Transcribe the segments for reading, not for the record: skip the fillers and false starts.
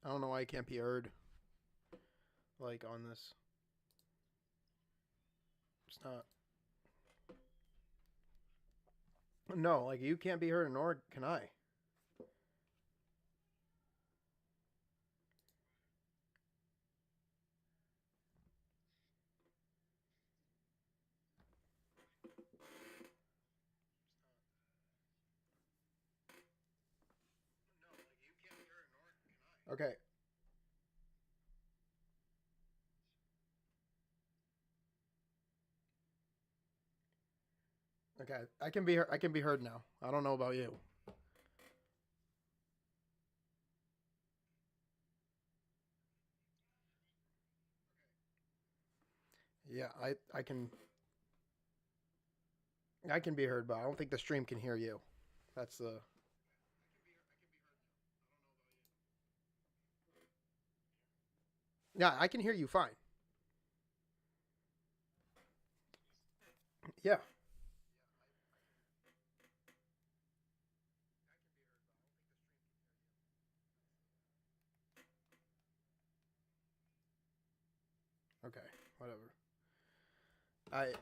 I don't know why it can't be heard. Like on this. It's not. No, like you can't be heard, nor can I. Okay. Okay. I can be heard. I can be heard now. I don't know about you. Yeah, I can be heard, but I don't think the stream can hear you. That's the. Yeah, I can hear you fine. Yeah. Okay. Whatever. I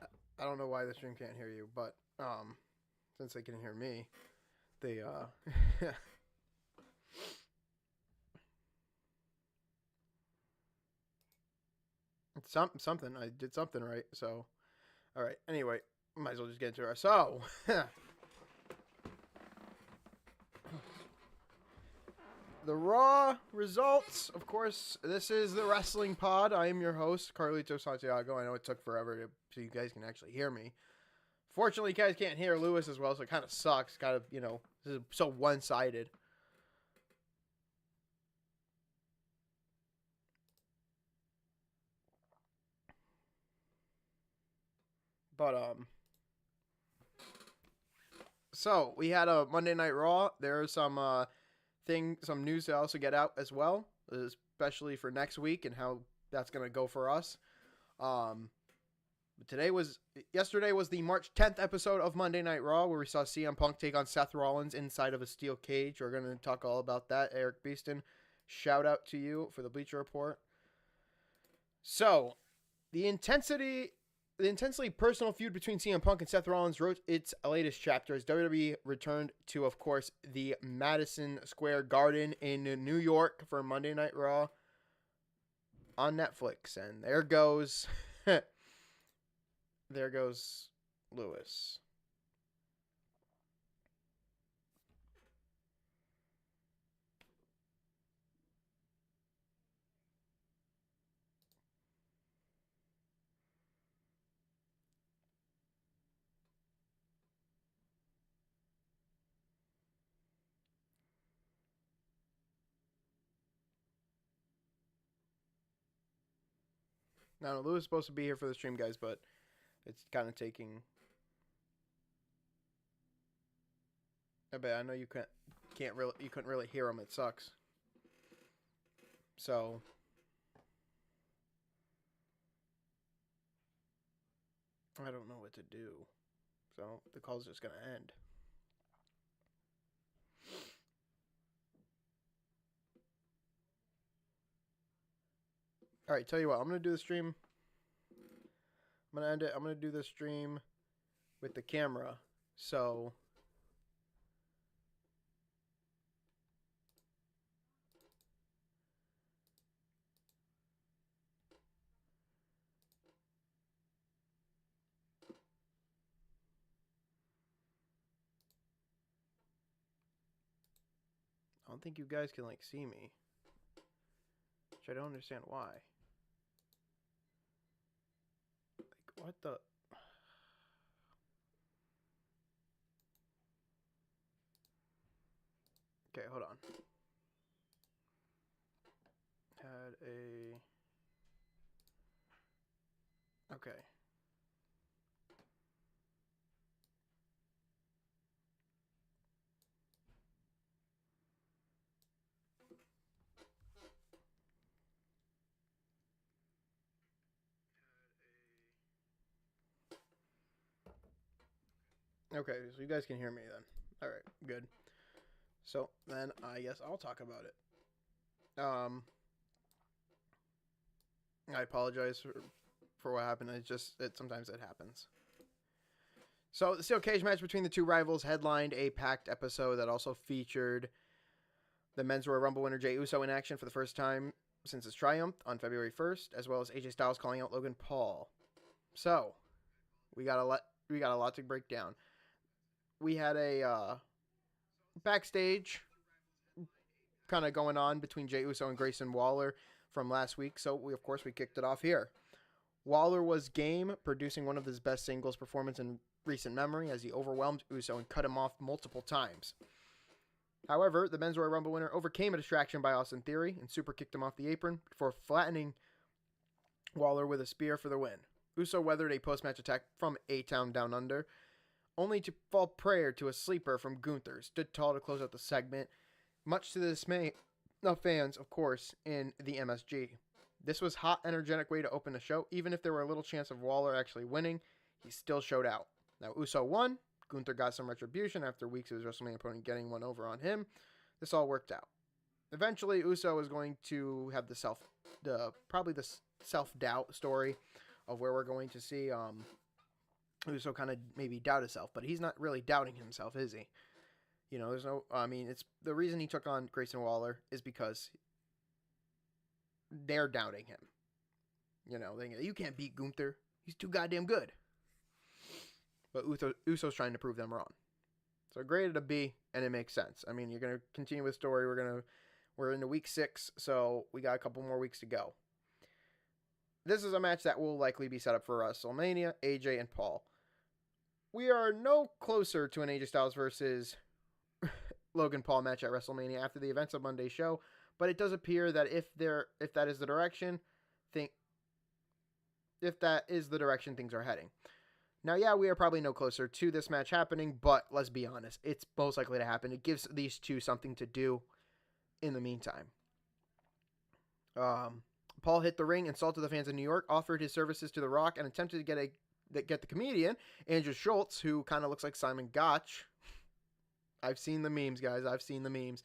I don't know why the stream can't hear you, but since they can hear me, they something. I did something right. So all right. Anyway, might as well just get into it. So the Raw results. Of course, this is the Wrestling Pod. I am your host, Carlito Santiago. I know it took forever so you guys can actually hear me. Fortunately, you guys can't hear Lewis as well, so it kind of sucks. Kind of, this is so one-sided. But so we had a Monday Night Raw. There's some news to also get out as well, especially for next week and how that's gonna go for us. Um, Yesterday was the March 10th episode of Monday Night Raw, where we saw CM Punk take on Seth Rollins inside of a steel cage. We're gonna talk all about that. Eric Beeston, shout out to you for the Bleacher Report. So the intensely personal feud between CM Punk and Seth Rollins wrote its latest chapter as WWE returned to, of course, the Madison Square Garden in New York for Monday Night Raw on Netflix. And there goes, there goes Lewis. Now, Lewis is supposed to be here for the stream, guys, but it's kind of taking. I bet I know you couldn't really hear him. It sucks. So I don't know what to do. So the call's just gonna end. All right, tell you what, I'm gonna do the stream. I'm gonna end it. I'm gonna do the stream with the camera. So I don't think you guys can like see me, which I don't understand why. Like what the? Okay, hold on. Had a. Okay. Okay, so you guys can hear me then. All right, good. So then I guess I'll talk about it. Um, I apologize for what happened. Sometimes it happens. So the steel cage match between the two rivals headlined a packed episode that also featured the Men's Royal Rumble winner Jey Uso in action for the first time since his triumph on February 1st, as well as AJ Styles calling out Logan Paul. So we got a lot to break down. We had a backstage kind of going on between Jey Uso and Grayson Waller from last week, so we kicked it off here. Waller was game, producing one of his best singles performances in recent memory as he overwhelmed Uso and cut him off multiple times. However, the Men's Royal Rumble winner overcame a distraction by Austin Theory and super kicked him off the apron before flattening Waller with a spear for the win. Uso weathered a post-match attack from A-Town Down Under, only to fall prey to a sleeper from Gunther. Stood tall to close out the segment, much to the dismay of fans, of course, in the MSG. This was a hot, energetic way to open the show. Even if there were a little chance of Waller actually winning, he still showed out. Now, Uso won. Gunther got some retribution after weeks of his WrestleMania opponent getting one over on him. This all worked out. Eventually, Uso was going to have the self-doubt story of where we're going to see Uso kind of maybe doubt himself, but he's not really doubting himself, is he? You know, it's the reason he took on Grayson Waller is because they're doubting him. You know, you can't beat Gunther. He's too goddamn good. But Uso's trying to prove them wrong. So graded a B, and it makes sense. I mean, you're going to continue with the story. We're into week 6, so we got a couple more weeks to go. This is a match that will likely be set up for WrestleMania, AJ and Paul. We are no closer to an AJ Styles versus Logan Paul match at WrestleMania after the events of Monday's show, but it does appear that if that is the direction things are heading. Now, yeah, we are probably no closer to this match happening, but let's be honest, it's most likely to happen. It gives these two something to do in the meantime. Paul hit the ring, insulted the fans in New York, offered his services to The Rock, and attempted to get the comedian, Andrew Schultz, who kind of looks like Simon Gotch. I've seen the memes, guys. I've seen the memes.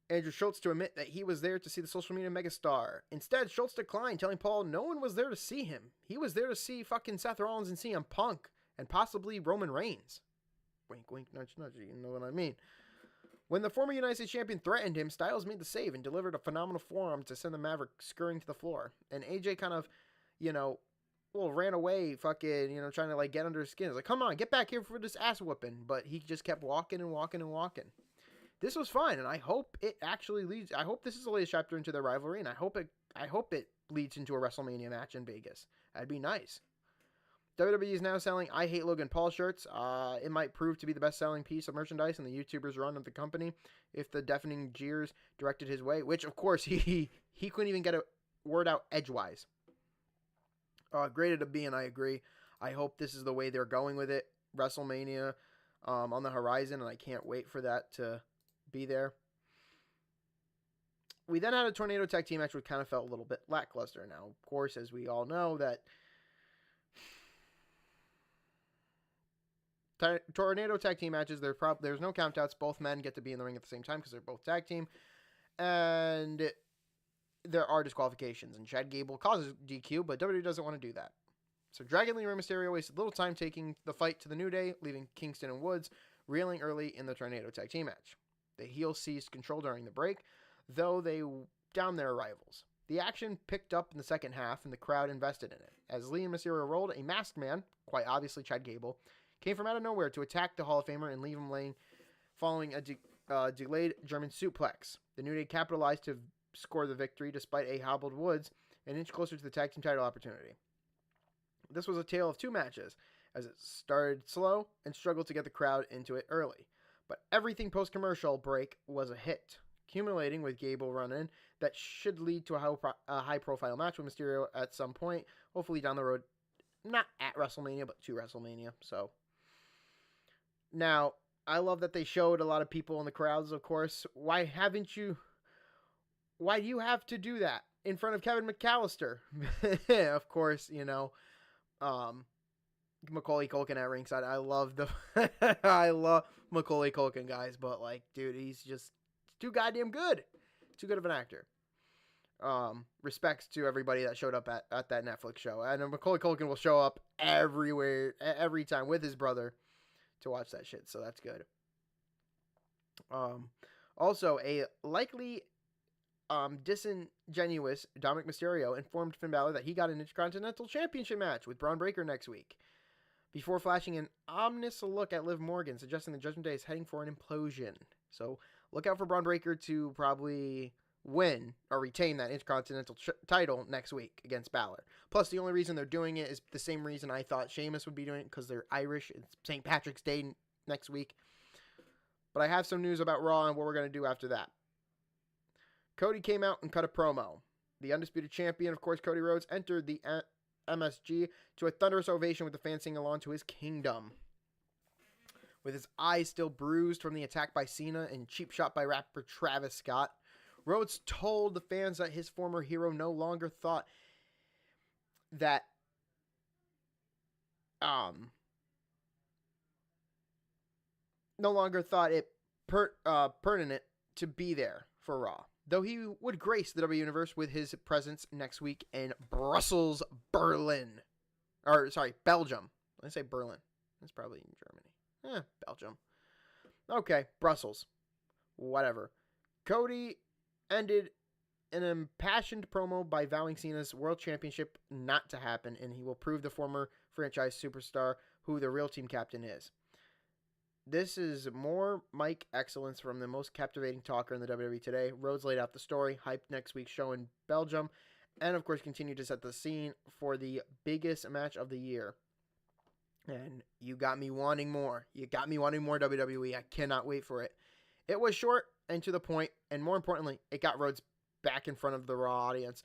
Andrew Schultz to admit that he was there to see the social media megastar. Instead, Schultz declined, telling Paul no one was there to see him. He was there to see fucking Seth Rollins and CM Punk, and possibly Roman Reigns. Wink, wink, nudge, nudge. You know what I mean. When the former United States Champion threatened him, Styles made the save and delivered a phenomenal forearm to send the Maverick scurrying to the floor. And AJ kind of, ran away, fucking, trying to, get under his skin. It's like, come on, get back here for this ass whooping. But he just kept walking and walking and walking. This was fine, and I hope it actually leads. I hope this is the latest chapter into their rivalry, and I hope it leads into a WrestleMania match in Vegas. That'd be nice. WWE is now selling "I Hate Logan Paul" shirts. It might prove to be the best-selling piece of merchandise in the YouTuber's run of the company if the deafening jeers directed his way. Which, of course, he couldn't even get a word out edgewise. Graded a B, and I agree. I hope this is the way they're going with it. WrestleMania on the horizon, and I can't wait for that to be there. We then had a tornado tag team match which kind of felt a little bit lackluster. Now, of course, as we all know, that tornado tag team matches, there's no countouts. Both men get to be in the ring at the same time because they're both tag team. And there are disqualifications. And Chad Gable causes DQ, but WWE doesn't want to do that. So Dragon Lee and Rey Mysterio wasted little time taking the fight to the New Day, leaving Kingston and Woods reeling early in the tornado tag team match. The heels seized control during the break, though they downed their rivals. The action picked up in the second half, and the crowd invested in it. As Lee and Mysterio rolled, a masked man, quite obviously Chad Gable, came from out of nowhere to attack the Hall of Famer and leave him laying following a delayed German suplex. The New Day capitalized to score the victory despite a hobbled Woods an inch closer to the tag team title opportunity. This was a tale of two matches, as it started slow and struggled to get the crowd into it early. But everything post-commercial break was a hit, accumulating with Gable run-in that should lead to a high-profile match with Mysterio at some point, hopefully down the road, not at WrestleMania, but to WrestleMania. So, now, I love that they showed a lot of people in the crowds, of course. Why do you have to do that in front of Kevin McAllister? Of course, Macaulay Culkin at ringside. I love Macaulay Culkin, guys, but dude, he's just too goddamn good. Too good of an actor. Respects to everybody that showed up at that Netflix show. And Macaulay Culkin will show up everywhere, every time with his brother to watch that shit. So that's good. Also, a likely disingenuous Dominic Mysterio informed Finn Balor that he got an Intercontinental Championship match with Braun Breaker next week, before flashing an ominous look at Liv Morgan, suggesting the Judgment Day is heading for an implosion. So look out for Braun Breaker to probably win or retain that Intercontinental title next week against Balor. Plus, the only reason they're doing it is the same reason I thought Sheamus would be doing it, because they're Irish. It's St. Patrick's Day next week. But I have some news about Raw and what we're going to do after that. Cody came out and cut a promo. The undisputed champion, of course, Cody Rhodes, entered the MSG to a thunderous ovation with the fans singing along to his kingdom. With his eyes still bruised from the attack by Cena and cheap shot by rapper Travis Scott, Rhodes told the fans that his former hero no longer thought that it pertinent to be there for Raw, though he would grace the W Universe with his presence next week in Belgium. I say Berlin. That's probably in Germany. Belgium. Okay, Brussels. Whatever. Cody ended an impassioned promo by vowing Cena's World Championship not to happen, and he will prove the former franchise superstar who the real team captain is. This is more mic excellence from the most captivating talker in the WWE today. Rhodes laid out the story, hyped next week's show in Belgium, and of course continued to set the scene for the biggest match of the year. And you got me wanting more. You got me wanting more WWE. I cannot wait for it. It was short and to the point, and more importantly, it got Rhodes back in front of the Raw audience.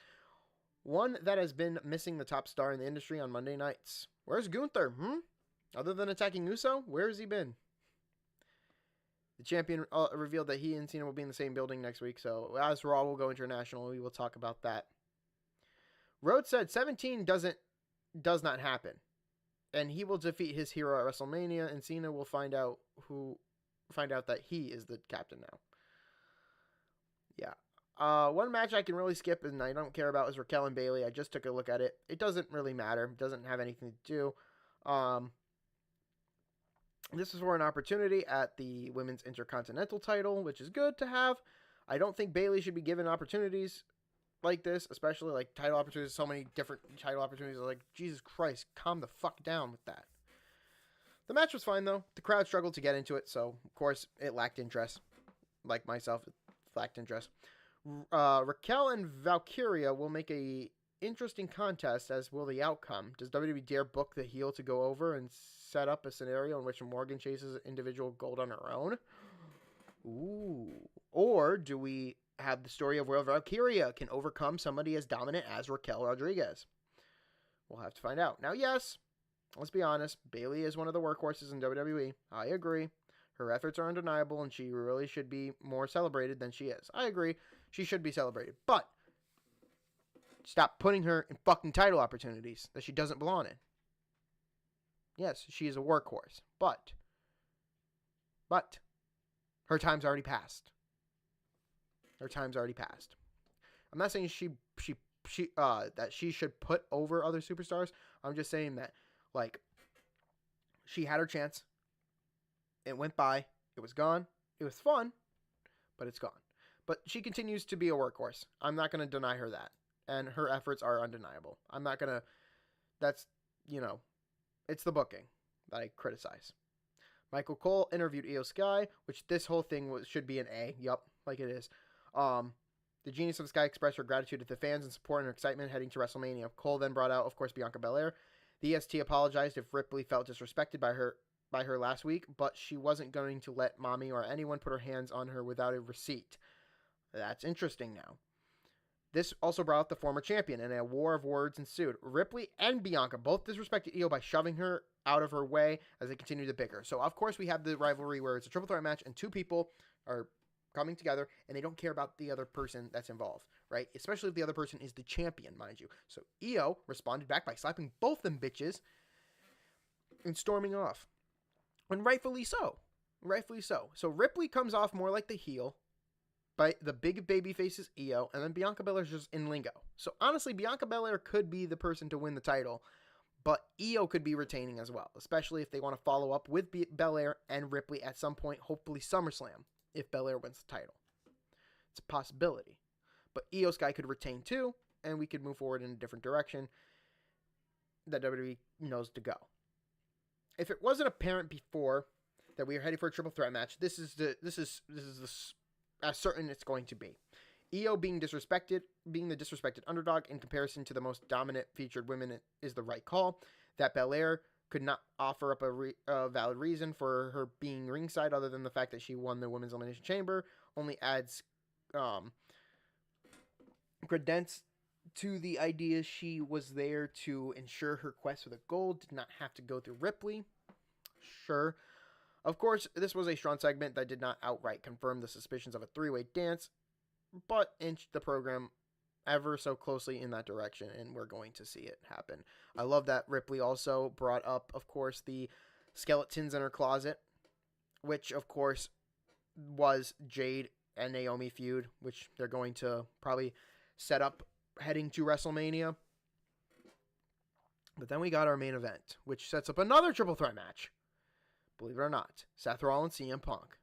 One that has been missing the top star in the industry on Monday nights. Where's Gunther? Other than attacking Uso, where has he been? The champion revealed that he and Cena will be in the same building next week, so as Raw will go international, we will talk about that. Rhodes said 17 does not happen, and he will defeat his hero at WrestleMania, and Cena will find out that he is the captain now. Yeah. One match I can really skip and I don't care about is Raquel and Bayley. I just took a look at it. It doesn't really matter. It doesn't have anything to do. This is for an opportunity at the Women's Intercontinental title, which is good to have. I don't think Bayley should be given opportunities like this, especially like title opportunities. So many different title opportunities. Like, Jesus Christ, calm the fuck down with that. The match was fine, though. The crowd struggled to get into it, so, of course, it lacked interest. Like myself, it lacked interest. Raquel and Valkyria will make a interesting contest, as will the outcome. Does WWE dare book the heel to go over and set up a scenario in which Morgan chases individual gold on her own? Ooh. Or do we have the story of where Valkyria can overcome somebody as dominant as Raquel Rodriguez? We'll have to find out. Now, yes, let's be honest. Bayley is one of the workhorses in WWE. I agree. Her efforts are undeniable, and she really should be more celebrated than she is. I agree. She should be celebrated. But stop putting her in fucking title opportunities that she doesn't belong in. Yes, she is a workhorse, but her time's already passed. Her time's already passed. I'm not saying that she should put over other superstars. I'm just saying that, like, she had her chance. It went by. It was gone. It was fun, but it's gone. But she continues to be a workhorse. I'm not going to deny her that. And her efforts are undeniable. I'm not going to... That's, it's the booking that I criticize. Michael Cole interviewed Io Sky, which this whole thing should be an A. Yup, like it is. The Genius of Sky expressed her gratitude to the fans and support and her excitement heading to WrestleMania. Cole then brought out, of course, Bianca Belair. The EST apologized if Ripley felt disrespected by her last week, but she wasn't going to let mommy or anyone put her hands on her without a receipt. That's interesting now. This also brought out the former champion, and a war of words ensued. Ripley and Bianca both disrespected Io by shoving her out of her way as they continued to bicker. So, of course, we have the rivalry where it's a triple threat match, and two people are coming together, and they don't care about the other person that's involved, right? Especially if the other person is the champion, mind you. So, Io responded back by slapping both them bitches and storming off. And rightfully so. Rightfully so. So, Ripley comes off more like the heel, the big baby faces Io, and then Bianca Belair's just in lingo. So honestly, Bianca Belair could be the person to win the title, but Io could be retaining as well, especially if they want to follow up with Belair and Ripley at some point, hopefully SummerSlam, if Belair wins the title. It's a possibility. But Io Sky could retain too, and we could move forward in a different direction that WWE knows to go. If it wasn't apparent before that we are heading for a triple threat match, this is as certain it's going to be. Io being the disrespected underdog in comparison to the most dominant featured women is the right call. That Belair could not offer up a valid reason for her being ringside other than the fact that she won the Women's Elimination Chamber only adds credence to the idea she was there to ensure her quest for the gold did not have to go through Ripley. Sure. Of course, this was a strong segment that did not outright confirm the suspicions of a three-way dance, but inched the program ever so closely in that direction, and we're going to see it happen. I love that Ripley also brought up, of course, the skeletons in her closet, which, of course, was Jade and Naomi feud, which they're going to probably set up heading to WrestleMania. But then we got our main event, which sets up another triple threat match. Believe it or not, Seth Rollins, CM Punk.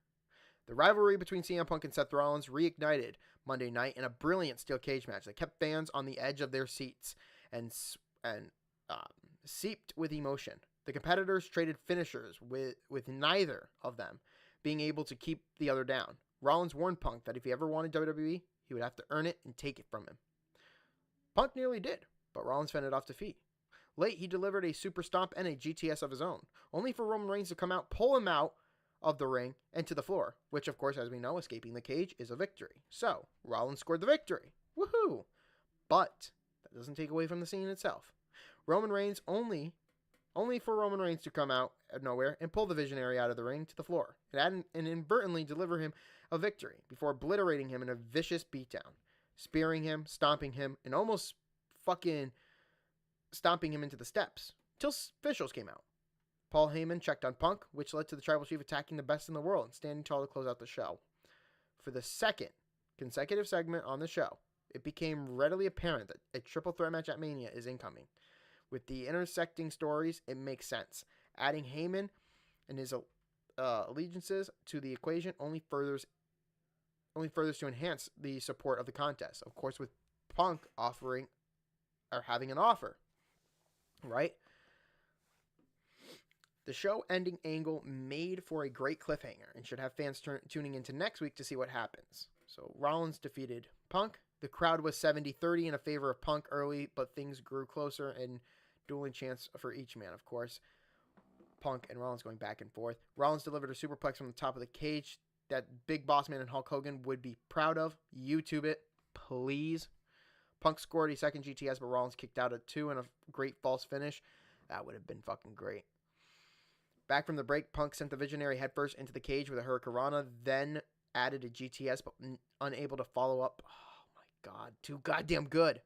The rivalry between CM Punk and Seth Rollins reignited Monday night in a brilliant steel cage match that kept fans on the edge of their seats and seeped with emotion. The competitors traded finishers with neither of them being able to keep the other down. Rollins warned Punk that if he ever wanted WWE, he would have to earn it and take it from him. Punk nearly did, but Rollins fended off defeat. Late, he delivered a super stomp and a GTS of his own, only for Roman Reigns to come out, pull him out of the ring and to the floor, which, of course, as we know, escaping the cage is a victory. So, Rollins scored the victory. Woohoo! But that doesn't take away from the scene itself. Roman Reigns only for Roman Reigns to come out of nowhere and pull the Visionary out of the ring to the floor and inadvertently deliver him a victory before obliterating him in a vicious beatdown, spearing him, stomping him, and almost fucking stomping him into the steps, till officials came out. Paul Heyman checked on Punk, which led to the Tribal Chief attacking the best in the world and standing tall to close out the show. For the second consecutive segment on the show, it became readily apparent that a triple threat match at Mania is incoming. With the intersecting stories, it makes sense. Adding Heyman and his allegiances to the equation only furthers to enhance the support of the contest. Of course, with Punk having an offer. Right? The show-ending angle made for a great cliffhanger and should have fans tuning into next week to see what happens. So Rollins defeated Punk. The crowd was 70-30 in favor of Punk early, but things grew closer and dueling chants for each man, of course. Punk and Rollins going back and forth. Rollins delivered a superplex from the top of the cage that Big Boss Man and Hulk Hogan would be proud of. YouTube it, please. Punk scored a second GTS, but Rollins kicked out at 2 and a great false finish. That would have been fucking great. Back from the break, Punk sent the Visionary headfirst into the cage with a Hurricanrana, then added a GTS, but unable to follow up. Oh my god, too goddamn good.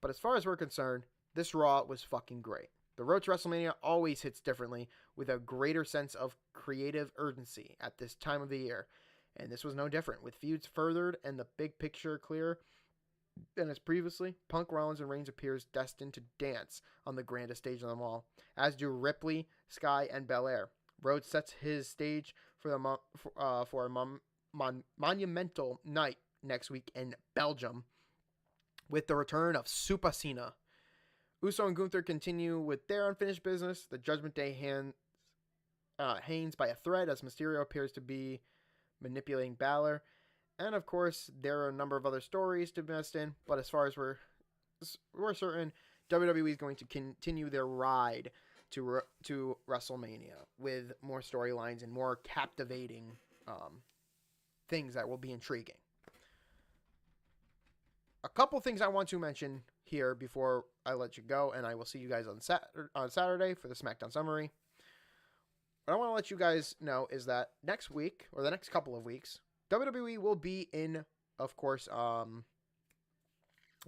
But as far as we're concerned, this Raw was fucking great. The road to WrestleMania always hits differently, with a greater sense of creative urgency at this time of the year. And this was no different, with feuds furthered and the big picture clearer than as previously. Punk, Rollins, and Reigns appears destined to dance on the grandest stage of them all, as do Ripley, Sky, and Belair. Rhodes sets his stage for a monumental night next week in Belgium, with the return of Super Cena. Uso and Gunther continue with their unfinished business. The Judgment Day hangs by a thread as Mysterio appears to be manipulating Balor. And of course, there are a number of other stories to invest in, but as far as we're certain, WWE is going to continue their ride to WrestleMania with more storylines and more captivating things that will be intriguing. A couple things I want to mention here before I let you go, and I will see you guys on Saturday for the SmackDown summary. What I want to let you guys know is that next week, or the next couple of weeks, WWE will be in, of course,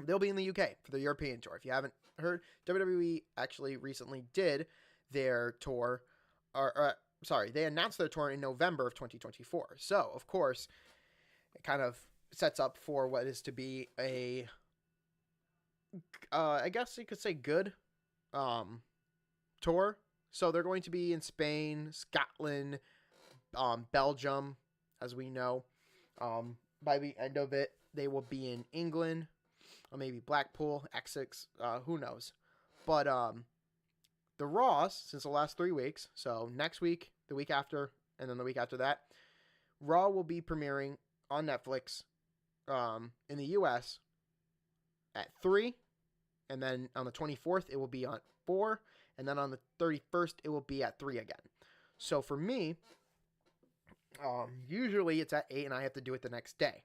they'll be in the UK for the European tour. If you haven't heard, WWE actually recently did their tour, or They announced their tour in November of 2024. So, of course, it kind of sets up for what is to be a, I guess you could say good tour. So they're going to be in Spain, Scotland, Belgium, as we know. By the end of it, they will be in England, or maybe Blackpool, Essex, who knows. But the Raws, since the last 3 weeks, so next week, the week after, and then the week after that, Raw will be premiering on Netflix in the US at 3, and then on the 24th, it will be on 4, and then on the 31st, it will be at 3 again. So for me, usually it's at 8, and I have to do it the next day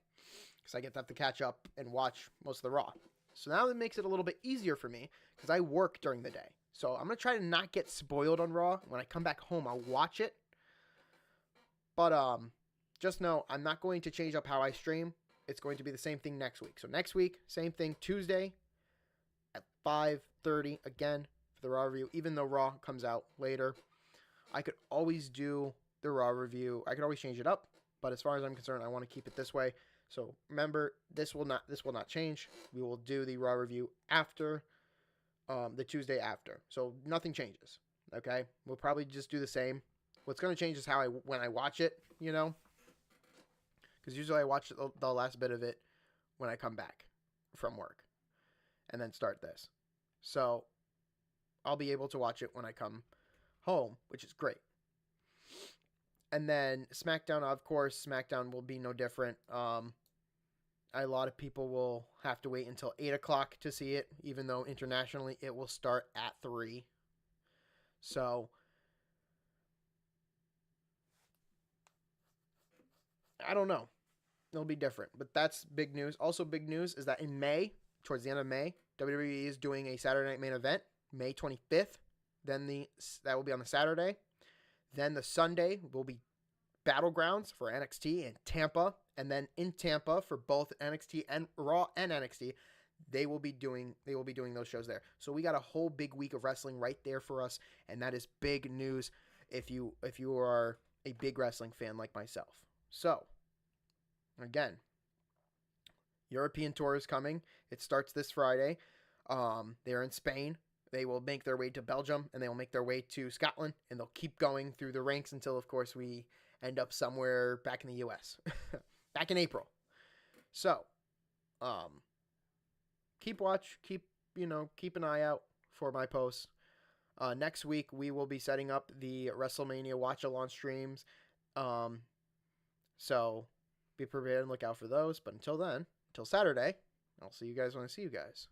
because I get to have to catch up and watch most of the Raw. So now it makes it a little bit easier for me because I work during the day. So I'm going to try to not get spoiled on Raw. When I come back home, I'll watch it. But just know I'm not going to change up how I stream. It's going to be the same thing next week. So next week, same thing, Tuesday at 5:30 again for the Raw review. Even though Raw comes out later, I could always do the Raw review. I could always change it up. But as far as I'm concerned, I want to keep it this way. So remember, this will not change. We will do the Raw review after the Tuesday after. So nothing changes. Okay, we'll probably just do the same. What's going to change is when I watch it, because usually I watch the last bit of it when I come back from work and then start this. So I'll be able to watch it when I come home, which is great. And then SmackDown, of course, SmackDown will be no different. A lot of people will have to wait until 8 o'clock to see it, even though internationally it will start at 3. So I don't know. It'll be different, but that's big news. Also big news is that in May, towards the end of May, WWE is doing a Saturday Night Main Event, May 25th. Then that will be on the Saturday. Then the Sunday will be Battlegrounds for NXT in Tampa, and then in Tampa for both NXT and Raw and NXT, they will be doing those shows there. So we got a whole big week of wrestling right there for us, and that is big news if you are a big wrestling fan like myself. So again, European tour is coming. It starts this Friday. They're in Spain. They will make their way to Belgium, and they will make their way to Scotland, and they'll keep going through the ranks until, of course, we end up somewhere back in the U.S. back in April. So, keep an eye out for my posts. Next week, we will be setting up the WrestleMania watch-along streams. So, be prepared and look out for those. But until then, until Saturday, I'll see you guys when I see you guys.